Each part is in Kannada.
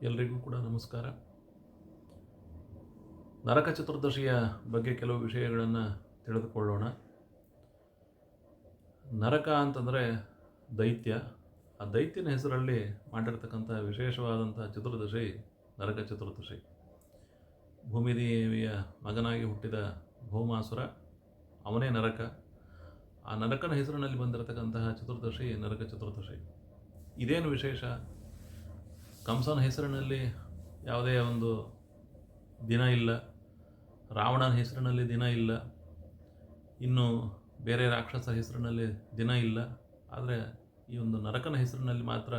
ಎಲ್ರಿಗೂ ಕೂಡ ನಮಸ್ಕಾರ. ನರಕ ಚತುರ್ದಶಿಯ ಬಗ್ಗೆ ಕೆಲವು ವಿಷಯಗಳನ್ನು ತಿಳಿದುಕೊಳ್ಳೋಣ. ನರಕ ಅಂತಂದರೆ ದೈತ್ಯ. ಆ ದೈತ್ಯನ ಹೆಸರಲ್ಲಿ ಮಾಡಿರ್ತಕ್ಕಂಥ ವಿಶೇಷವಾದಂಥ ಚತುರ್ದಶಿ ನರಕ ಚತುರ್ದಶಿ. ಭೂಮಿದೇವಿಯ ಮಗನಾಗಿ ಹುಟ್ಟಿದ ಭೌಮಾಸುರ, ಅವನೇ ನರಕ. ಆ ನರಕನ ಹೆಸರಿನಲ್ಲಿ ಬಂದಿರತಕ್ಕಂತಹ ಚತುರ್ದಶಿ ನರಕ ಚತುರ್ದಶಿ. ಇದೇನು ವಿಶೇಷ? ಕಂಸನ ಹೆಸರಿನಲ್ಲಿ ಯಾವುದೇ ಒಂದು ದಿನ ಇಲ್ಲ, ರಾವಣನ ಹೆಸರಿನಲ್ಲಿ ದಿನ ಇಲ್ಲ, ಇನ್ನು ಬೇರೆ ರಾಕ್ಷಸ ಹೆಸರಿನಲ್ಲಿ ದಿನ ಇಲ್ಲ. ಆದರೆ ಈ ಒಂದು ನರಕನ ಹೆಸರಿನಲ್ಲಿ ಮಾತ್ರ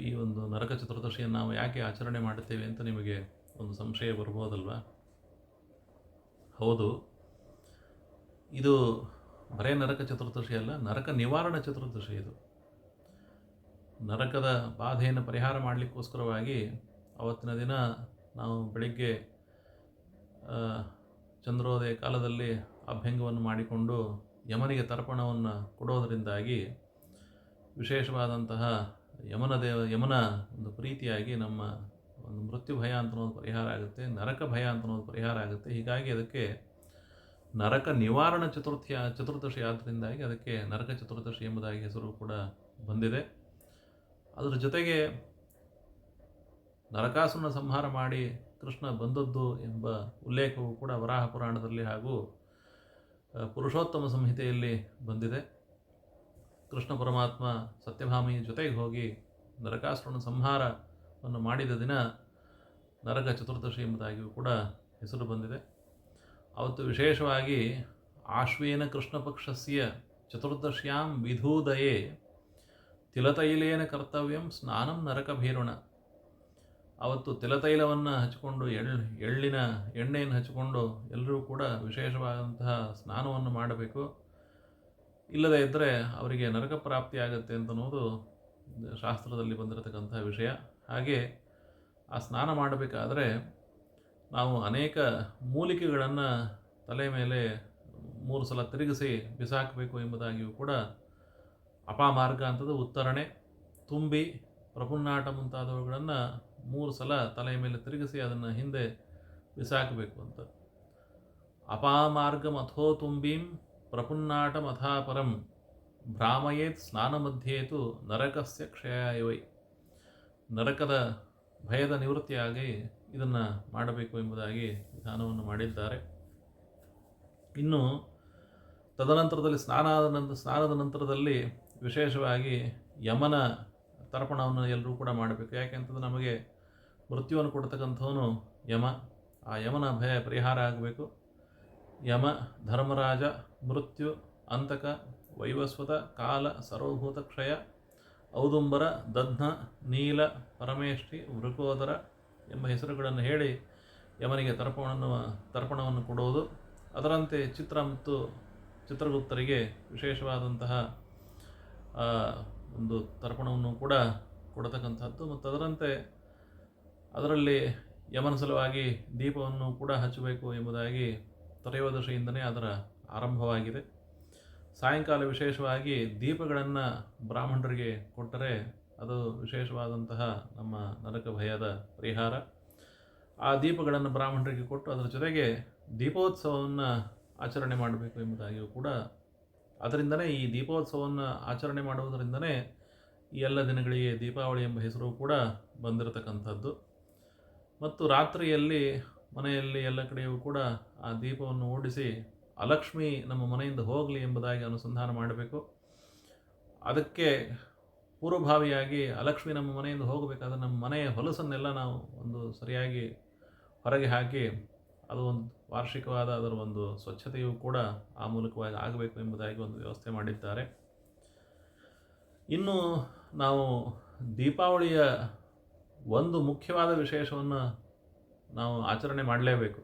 ಈ ಒಂದು ನರಕ ಚತುರ್ದಶಿಯನ್ನು ನಾವು ಯಾಕೆ ಆಚರಣೆ ಮಾಡುತ್ತೇವೆ ಅಂತ ನಿಮಗೆ ಒಂದು ಸಂಶಯ ಬರ್ಬೋದಲ್ವ? ಹೌದು, ಇದು ಬರೇ ನರಕ ಚತುರ್ದಶಿ ಅಲ್ಲ, ನರಕ ನಿವಾರಣ ಚತುರ್ದಶಿ. ಇದು ನರಕದ ಬಾಧೆಯನ್ನು ಪರಿಹಾರ ಮಾಡಲಿಕ್ಕೋಸ್ಕರವಾಗಿ ಅವತ್ತಿನ ದಿನ ನಾವು ಬೆಳಿಗ್ಗೆ ಚಂದ್ರೋದಯ ಕಾಲದಲ್ಲಿ ಅಭ್ಯಂಗವನ್ನು ಮಾಡಿಕೊಂಡು ಯಮನಿಗೆ ತರ್ಪಣವನ್ನು ಕೊಡೋದರಿಂದಾಗಿ ವಿಶೇಷವಾದಂತಹ ಯಮನ ಒಂದು ಪ್ರೀತಿಯಾಗಿ ನಮ್ಮ ಒಂದು ಮೃತ್ಯು ಭಯ ಅಂತ ಅನ್ನೋದು ಪರಿಹಾರ ಆಗುತ್ತೆ, ನರಕ ಭಯ ಅಂತ ಅನ್ನೋದು ಪರಿಹಾರ ಆಗುತ್ತೆ. ಹೀಗಾಗಿ ಅದಕ್ಕೆ ನರಕ ನಿವಾರಣ ಚತುರ್ದಶಿ ಆದ್ದರಿಂದಾಗಿ ಅದಕ್ಕೆ ನರಕ ಚತುರ್ದಶಿ ಎಂಬುದಾಗಿ ಹೆಸರು ಕೂಡ ಬಂದಿದೆ. ಅದರ ಜೊತೆಗೆ ನರಕಾಸುರನ ಸಂಹಾರ ಮಾಡಿ ಕೃಷ್ಣ ಬಂದದ್ದು ಎಂಬ ಉಲ್ಲೇಖವು ಕೂಡ ವರಾಹ ಪುರಾಣದಲ್ಲಿ ಹಾಗೂ ಪುರುಷೋತ್ತಮ ಸಂಹಿತೆಯಲ್ಲಿ ಬಂದಿದೆ. ಕೃಷ್ಣ ಪರಮಾತ್ಮ ಸತ್ಯಭಾಮಿಯ ಜೊತೆಗೆ ಹೋಗಿ ನರಕಾಸುರನ ಸಂಹಾರವನ್ನು ಮಾಡಿದ ದಿನ ನರಕ ಚತುರ್ದಶಿ ಎಂಬುದಾಗಿಯೂ ಕೂಡ ಹೆಸರು ಬಂದಿದೆ. ಅವತ್ತು ವಿಶೇಷವಾಗಿ ಆಶ್ವೇನ ಕೃಷ್ಣ ಪಕ್ಷಸ್ಯ ಚತುರ್ದಶ್ಯಾಂ ವಿಧೂದಯೇ ತಿಲತೈಲೇನ ಕರ್ತವ್ಯಂ ಸ್ನಾನಂ ನರಕ ಭೀರುಣ. ಅವತ್ತು ತಿಲತೈಲವನ್ನು ಹಚ್ಚಿಕೊಂಡು ಎಳ್ಳಿನ ಎಣ್ಣೆಯನ್ನು ಹಚ್ಚಿಕೊಂಡು ಎಲ್ಲರೂ ಕೂಡ ವಿಶೇಷವಾದಂತಹ ಸ್ನಾನವನ್ನು ಮಾಡಬೇಕು. ಇಲ್ಲದೇ ಇದ್ದರೆ ಅವರಿಗೆ ನರಕ ಪ್ರಾಪ್ತಿ ಆಗುತ್ತೆ ಅಂತನ್ನೋದು ಶಾಸ್ತ್ರದಲ್ಲಿ ಬಂದಿರತಕ್ಕಂಥ ವಿಷಯ. ಹಾಗೆ ಆ ಸ್ನಾನ ಮಾಡಬೇಕಾದ್ರೆ ನಾವು ಅನೇಕ ಮೂಲಿಕೆಗಳನ್ನು ತಲೆ ಮೇಲೆ 3 ಸಲ ತಿರುಗಿಸಿ ಬಿಸಾಕಬೇಕು ಎಂಬುದಾಗಿಯೂ ಕೂಡ ಅಪಾಮಾರ್ಗ ಅಂತದ್ದು ಉತ್ತರಣೆ, ತುಂಬಿ, ಪ್ರಪುನ್ನಾಟ ಮುಂತಾದವುಗಳನ್ನು 3 ಸಲ ತಲೆಯ ಮೇಲೆ ತಿರುಗಿಸಿ ಅದನ್ನು ಹಿಂದೆ ಬಿಸಾಕಬೇಕು ಅಂತ. ಅಪಾಮಾರ್ಗ ಮಥೋ ತುಂಬಿಂ ಪ್ರಪುನ್ನಾಟ ಮಥಾಪರಂ ಭ್ರಾಮಯೇತ್ ಸ್ನಾನ ಮಧ್ಯೇತು ನರಕಸ್ಯ ಕ್ಷಯಾಯವೈ. ನರಕದ ಭಯದ ನಿವೃತ್ತಿಯಾಗಿ ಇದನ್ನು ಮಾಡಬೇಕು ಎಂಬುದಾಗಿ ವಿಧಾನವನ್ನು ಮಾಡಿದ್ದಾರೆ. ಇನ್ನು ತದನಂತರದಲ್ಲಿ ಸ್ನಾನದ ನಂತರದಲ್ಲಿ ವಿಶೇಷವಾಗಿ ಯಮನ ತರ್ಪಣವನ್ನು ಎಲ್ಲರೂ ಕೂಡ ಮಾಡಬೇಕು. ಯಾಕೆಂತಂದರೆ ನಮಗೆ ಮೃತ್ಯುವನ್ನು ಕೊಡ್ತಕ್ಕಂಥವನು ಯಮ. ಆ ಯಮನ ಭಯ ಪರಿಹಾರ ಆಗಬೇಕು. ಯಮ, ಧರ್ಮರಾಜ, ಮೃತ್ಯು, ಅಂತಕ, ವೈವಸ್ವತ, ಕಾಲ, ಸರ್ವಭೂತ ಕ್ಷಯ, ಔದುಂಬರ, ದಧ್ನ, ನೀಲ, ಪರಮೇಷ್ಠಿ, ವೃಕೋದರ ಎಂಬ ಹೆಸರುಗಳನ್ನು ಹೇಳಿ ಯಮನಿಗೆ ತರ್ಪಣವನ್ನು ಕೊಡುವುದು. ಅದರಂತೆ ಚಿತ್ರ ಮತ್ತು ಚಿತ್ರಗುಪ್ತರಿಗೆ ವಿಶೇಷವಾದಂತಹ ಒಂದು ತರ್ಪಣವನ್ನು ಕೂಡ ಕೊಡತಕ್ಕಂಥದ್ದು. ಮತ್ತು ಅದರಂತೆ ಅದರಲ್ಲಿ ಯಮನ ಸಲುವಾಗಿ ದೀಪವನ್ನು ಕೂಡ ಹಚ್ಚಬೇಕು ಎಂಬುದಾಗಿ ತ್ರಯೋದಶಿಯಿಂದಲೇ ಅದರ ಆರಂಭವಾಗಿದೆ. ಸಾಯಂಕಾಲ ವಿಶೇಷವಾಗಿ ದೀಪಗಳನ್ನು ಬ್ರಾಹ್ಮಣರಿಗೆ ಕೊಟ್ಟರೆ ಅದು ವಿಶೇಷವಾದಂತಹ ನಮ್ಮ ನರಕ ಭಯದ ಪರಿಹಾರ. ಆ ದೀಪಗಳನ್ನು ಬ್ರಾಹ್ಮಣರಿಗೆ ಕೊಟ್ಟು ಅದರ ಜೊತೆಗೆ ದೀಪೋತ್ಸವವನ್ನು ಆಚರಣೆ ಮಾಡಬೇಕು ಎಂಬುದಾಗಿಯೂ ಕೂಡ, ಅದರಿಂದನೇ ಈ ದೀಪೋತ್ಸವವನ್ನು ಆಚರಣೆ ಮಾಡುವುದರಿಂದನೇ ಈ ಎಲ್ಲ ದಿನಗಳಿಗೆ ದೀಪಾವಳಿ ಎಂಬ ಹೆಸರು ಕೂಡ ಬಂದಿರತಕ್ಕಂಥದ್ದು. ಮತ್ತು ರಾತ್ರಿಯಲ್ಲಿ ಮನೆಯಲ್ಲಿ ಎಲ್ಲ ಕಡೆಯೂ ಕೂಡ ಆ ದೀಪವನ್ನು ಓಡಿಸಿ ಅಲಕ್ಷ್ಮಿ ನಮ್ಮ ಮನೆಯಿಂದ ಹೋಗಲಿ ಎಂಬುದಾಗಿ ಅನುಸಂಧಾನ ಮಾಡಬೇಕು. ಅದಕ್ಕೆ ಪೂರ್ವಭಾವಿಯಾಗಿ ಅಲಕ್ಷ್ಮಿ ನಮ್ಮ ಮನೆಯಿಂದ ಹೋಗಬೇಕಾದ್ರೆ ನಮ್ಮ ಮನೆಯ ಹೊಲಸನ್ನೆಲ್ಲ ನಾವು ಒಂದು ಸರಿಯಾಗಿ ಹೊರಗೆ ಹಾಕಿ ಅದು ಒಂದು ವಾರ್ಷಿಕವಾದ ಅದರ ಒಂದು ಸ್ವಚ್ಛತೆಯೂ ಕೂಡ ಆ ಮೂಲಕವಾಗಿ ಆಗಬೇಕು ಎಂಬುದಾಗಿ ಒಂದು ವ್ಯವಸ್ಥೆ ಮಾಡಿದ್ದಾರೆ. ಇನ್ನು ನಾವು ದೀಪಾವಳಿಯ ಒಂದು ಮುಖ್ಯವಾದ ವಿಶೇಷವನ್ನು ನಾವು ಆಚರಣೆ ಮಾಡಲೇಬೇಕು.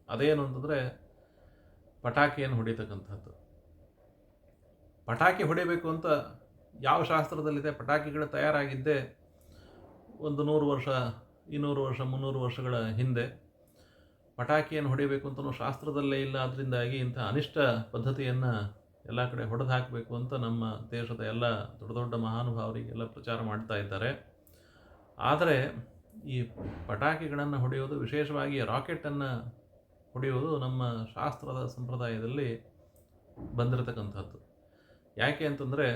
ಅದೇನು ಅಂತಂದರೆ ಪಟಾಕಿಯನ್ನು ಹೊಡಿತಕ್ಕಂಥದ್ದು. ಪಟಾಕಿ ಹೊಡಿಬೇಕು ಅಂತ ಯಾವ ಶಾಸ್ತ್ರದಲ್ಲಿದೆ? ಪಟಾಕಿಗಳು ತಯಾರಾಗಿದ್ದೇ ಒಂದು 100 ವರ್ಷ, 200 ವರ್ಷ, 300 ವರ್ಷಗಳ ಹಿಂದೆ. ಪಟಾಕಿಯನ್ನು ಹೊಡಿಬೇಕು ಅಂತಲೂ ಶಾಸ್ತ್ರದಲ್ಲೇ ಇಲ್ಲ. ಅದರಿಂದಾಗಿ ಇಂಥ ಅನಿಷ್ಟ ಪದ್ಧತಿಯನ್ನು ಎಲ್ಲ ಕಡೆ ಹೊಡೆದು ಹಾಕಬೇಕು ಅಂತ ನಮ್ಮ ದೇಶದ ಎಲ್ಲ ದೊಡ್ಡ ದೊಡ್ಡ ಮಹಾನುಭಾವರಿಗೆಲ್ಲ ಪ್ರಚಾರ ಮಾಡ್ತಾ ಇದ್ದಾರೆ. ಆದರೆ ಈ ಪಟಾಕಿಗಳನ್ನು ಹೊಡೆಯೋದು, ವಿಶೇಷವಾಗಿ ರಾಕೆಟನ್ನು ಹೊಡೆಯುವುದು ನಮ್ಮ ಶಾಸ್ತ್ರದ ಸಂಪ್ರದಾಯದಲ್ಲಿ ಬಂದಿರತಕ್ಕಂಥದ್ದು. ಯಾಕೆ ಅಂತಂದರೆ,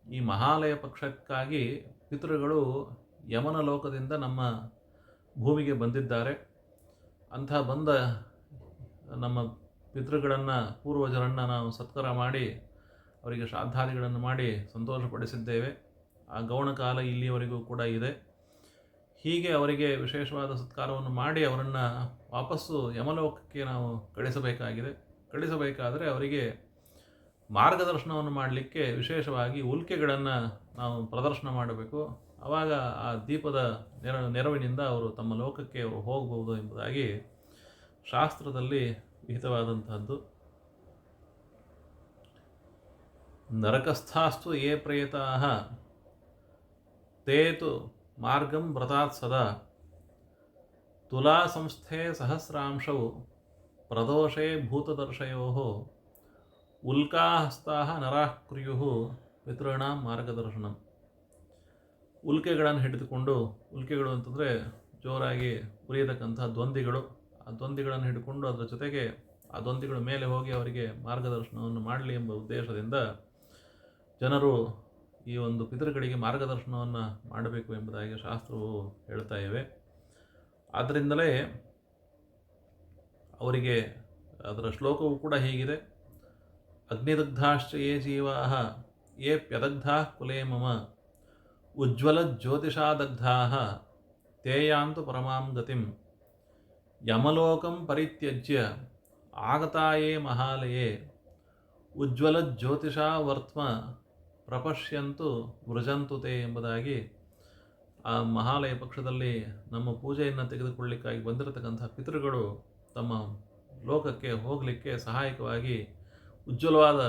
ಈ ಮಹಾಲಯ ಪಕ್ಷಕ್ಕಾಗಿ ಪಿತೃಗಳು ಯಮನ ಲೋಕದಿಂದ ನಮ್ಮ ಭೂಮಿಗೆ ಬಂದಿದ್ದಾರೆ. ಅಂಥ ಬಂದ ನಮ್ಮ ಪಿತೃಗಳನ್ನು, ಪೂರ್ವಜರನ್ನು ನಾವು ಸತ್ಕಾರ ಮಾಡಿ ಅವರಿಗೆ ಶ್ರಾದ್ದಾದಿಗಳನ್ನು ಮಾಡಿ ಸಂತೋಷಪಡಿಸಿದ್ದೇವೆ. ಆ ಗೌಣಕಾಲ ಇಲ್ಲಿಯವರೆಗೂ ಕೂಡ ಇದೆ. ಹೀಗೆ ಅವರಿಗೆ ವಿಶೇಷವಾದ ಸತ್ಕಾರವನ್ನು ಮಾಡಿ ಅವರನ್ನು ವಾಪಸ್ಸು ಯಮಲೋಕಕ್ಕೆ ನಾವು ಕಳಿಸಬೇಕಾದರೆ ಅವರಿಗೆ ಮಾರ್ಗದರ್ಶನವನ್ನು ಮಾಡಲಿಕ್ಕೆ ವಿಶೇಷವಾಗಿ ಉಲ್ಕೆಗಳನ್ನು ನಾವು ಪ್ರದರ್ಶನ ಮಾಡಬೇಕು. ಆವಾಗ ಆ ದೀಪದ ನೆರವಿನಿಂದ ಅವರು ತಮ್ಮ ಲೋಕಕ್ಕೆ ಅವರು ಹೋಗಬಹುದು ಎಂಬುದಾಗಿ ಶಾಸ್ತ್ರದಲ್ಲಿ ವಿಹಿತವಾದಂತಹದ್ದು. ನರಕಸ್ಥಾಸ್ತು ಯೇ ಪ್ರೇತಾಃ ತೇತು ಮಾರ್ಗಂ ವ್ರತಾತ್ ಸದಾ ತುಲಾ ಸಂಸ್ಥೆ ಸಹಸ್ರಾಂಶೌ ಪ್ರದೋಷೇ ಭೂತದರ್ಶಯೋ ಉಲ್ಕಾಹಸ್ತಾಃ ನರಾಃ ಕುರ್ಯುಃ ಪಿತॄಣಾಂ ಮಾರ್ಗದರ್ಶನಂ. ಉಲ್ಕೆಗಳನ್ನು ಹಿಡಿದುಕೊಂಡು, ಉಲ್ಕೆಗಳು ಅಂತಂದರೆ ಜೋರಾಗಿ ಉರಿಯತಕ್ಕಂಥ ದ್ವಂದ್ವಿಗಳು, ಆ ದ್ವಂದ್ವಿಗಳನ್ನು ಹಿಡ್ಕೊಂಡು ಅದರ ಜೊತೆಗೆ ಆ ದ್ವಂದ್ವಿಗಳ ಮೇಲೆ ಹೋಗಿ ಅವರಿಗೆ ಮಾರ್ಗದರ್ಶನವನ್ನು ಮಾಡಲಿ ಎಂಬ ಉದ್ದೇಶದಿಂದ ಜನರು ಈ ಒಂದು ಪಿತೃಗಳಿಗೆ ಮಾರ್ಗದರ್ಶನವನ್ನು ಮಾಡಬೇಕು ಎಂಬುದಾಗಿ ಶಾಸ್ತ್ರವು ಹೇಳ್ತಾ ಇವೆ. ಆದ್ದರಿಂದಲೇ ಅವರಿಗೆ ಅದರ ಶ್ಲೋಕವು ಕೂಡ ಹೀಗಿದೆ: ಅಗ್ನಿದಗ್ಧಾಶ್ಚ ಯೇ ಜೀವಾಃ ಯೇ ಪ್ಯದಗ್ಧಾಃ ಕುಲೇ ಮಮ ಉಜ್ವಲ ಜ್ಯೋತಿಷಾದಗ್ಧಾಃ ತೇಯಾಂತು ಪರಮಾಂ ಗತಿಂ ಯಮಲೋಕಂ ಪರಿತ್ಯಜ್ಯ ಆಗತಾಯೇ ಮಹಾಲಯೇ ಉಜ್ವಲ ಜ್ಯೋತಿಷಾ ವರ್ತ್ಮ ಪ್ರಪಶ್ಯಂತು ವೃಜಂತು ತೇ ಎಂಬುದಾಗಿ ಆ ಮಹಾಲಯ ಪಕ್ಷದಲ್ಲಿ ನಮ್ಮ ಪೂಜೆಯನ್ನು ತೆಗೆದುಕೊಳ್ಳಲಿಕ್ಕಾಗಿ ಬಂದಿರತಕ್ಕಂಥ ಪಿತೃಗಳು ತಮ್ಮ ಲೋಕಕ್ಕೆ ಹೋಗಲಿಕ್ಕೆ ಸಹಾಯಕವಾಗಿ ಉಜ್ವಲವಾದ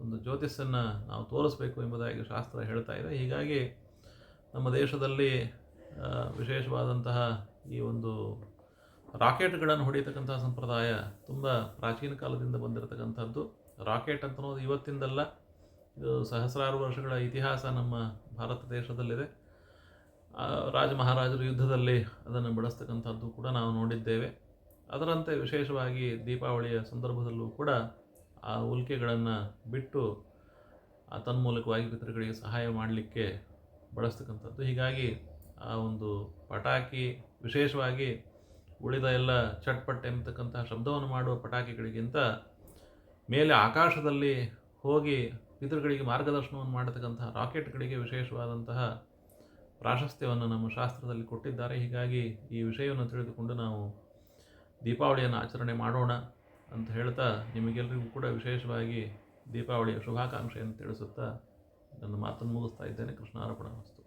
ಒಂದು ಜ್ಯೋತಿಷನ್ನು ನಾವು ತೋರಿಸಬೇಕು ಎಂಬುದಾಗಿ ಶಾಸ್ತ್ರ ಹೇಳ್ತಾ ಇದೆ. ಹೀಗಾಗಿ ನಮ್ಮ ದೇಶದಲ್ಲಿ ವಿಶೇಷವಾದಂತಹ ಈ ಒಂದು ರಾಕೆಟ್ಗಳನ್ನು ಹೊಡೆಯತಕ್ಕಂಥ ಸಂಪ್ರದಾಯ ತುಂಬ ಪ್ರಾಚೀನ ಕಾಲದಿಂದ ಬಂದಿರತಕ್ಕಂಥದ್ದು. ರಾಕೆಟ್ ಅಂತನ್ನೋದು ಇವತ್ತಿಂದಲ್ಲ, ಇದು ಸಹಸ್ರಾರು ವರ್ಷಗಳ ಇತಿಹಾಸ ನಮ್ಮ ಭಾರತ ದೇಶದಲ್ಲಿದೆ. ರಾಜ ಮಹಾರಾಜರು ಯುದ್ಧದಲ್ಲಿ ಅದನ್ನು ಬಳಸ್ತಕ್ಕಂಥದ್ದು ಕೂಡ ನಾವು ನೋಡಿದ್ದೇವೆ. ಅದರಂತೆ ವಿಶೇಷವಾಗಿ ದೀಪಾವಳಿಯ ಸಂದರ್ಭದಲ್ಲೂ ಕೂಡ ಆ ಉಲ್ಕೆಗಳನ್ನು ಬಿಟ್ಟು ತನ್ಮೂಲಕವಾಗಿ ಪಿತೃಗಳಿಗೆ ಸಹಾಯ ಮಾಡಲಿಕ್ಕೆ ಬಳಸ್ತಕ್ಕಂಥದ್ದು. ಹೀಗಾಗಿ ಆ ಒಂದು ಪಟಾಕಿ, ವಿಶೇಷವಾಗಿ ಉಳಿದ ಎಲ್ಲ ಚಟ್ಪಟ್ ಎಂಬತಕ್ಕಂಥ ಶಬ್ದವನ್ನು ಮಾಡುವ ಪಟಾಕಿಗಳಿಗಿಂತ ಮೇಲೆ ಆಕಾಶದಲ್ಲಿ ಹೋಗಿ ಪಿತೃಗಳಿಗೆ ಮಾರ್ಗದರ್ಶನವನ್ನು ಮಾಡತಕ್ಕಂತಹ ರಾಕೆಟ್ಗಳಿಗೆ ವಿಶೇಷವಾದಂತಹ ಪ್ರಾಶಸ್ತ್ಯವನ್ನು ನಮ್ಮ ಶಾಸ್ತ್ರದಲ್ಲಿ ಕೊಟ್ಟಿದ್ದಾರೆ. ಹೀಗಾಗಿ ಈ ವಿಷಯವನ್ನು ತಿಳಿದುಕೊಂಡು ನಾವು ದೀಪಾವಳಿಯನ್ನು ಆಚರಣೆ ಮಾಡೋಣ ಅಂತ ಹೇಳ್ತಾ, ನಿಮಗೆಲ್ಲರಿಗೂ ಕೂಡ ವಿಶೇಷವಾಗಿ ದೀಪಾವಳಿಯ ಶುಭಾಕಾಂಕ್ಷೆಯನ್ನು ತಿಳಿಸುತ್ತಾ ನನ್ನ ಮಾತನ್ನು ಮುಗಿಸ್ತಾ ಇದ್ದೇನೆ. ಕೃಷ್ಣಾರ್ಪಣ ವಸ್ತು.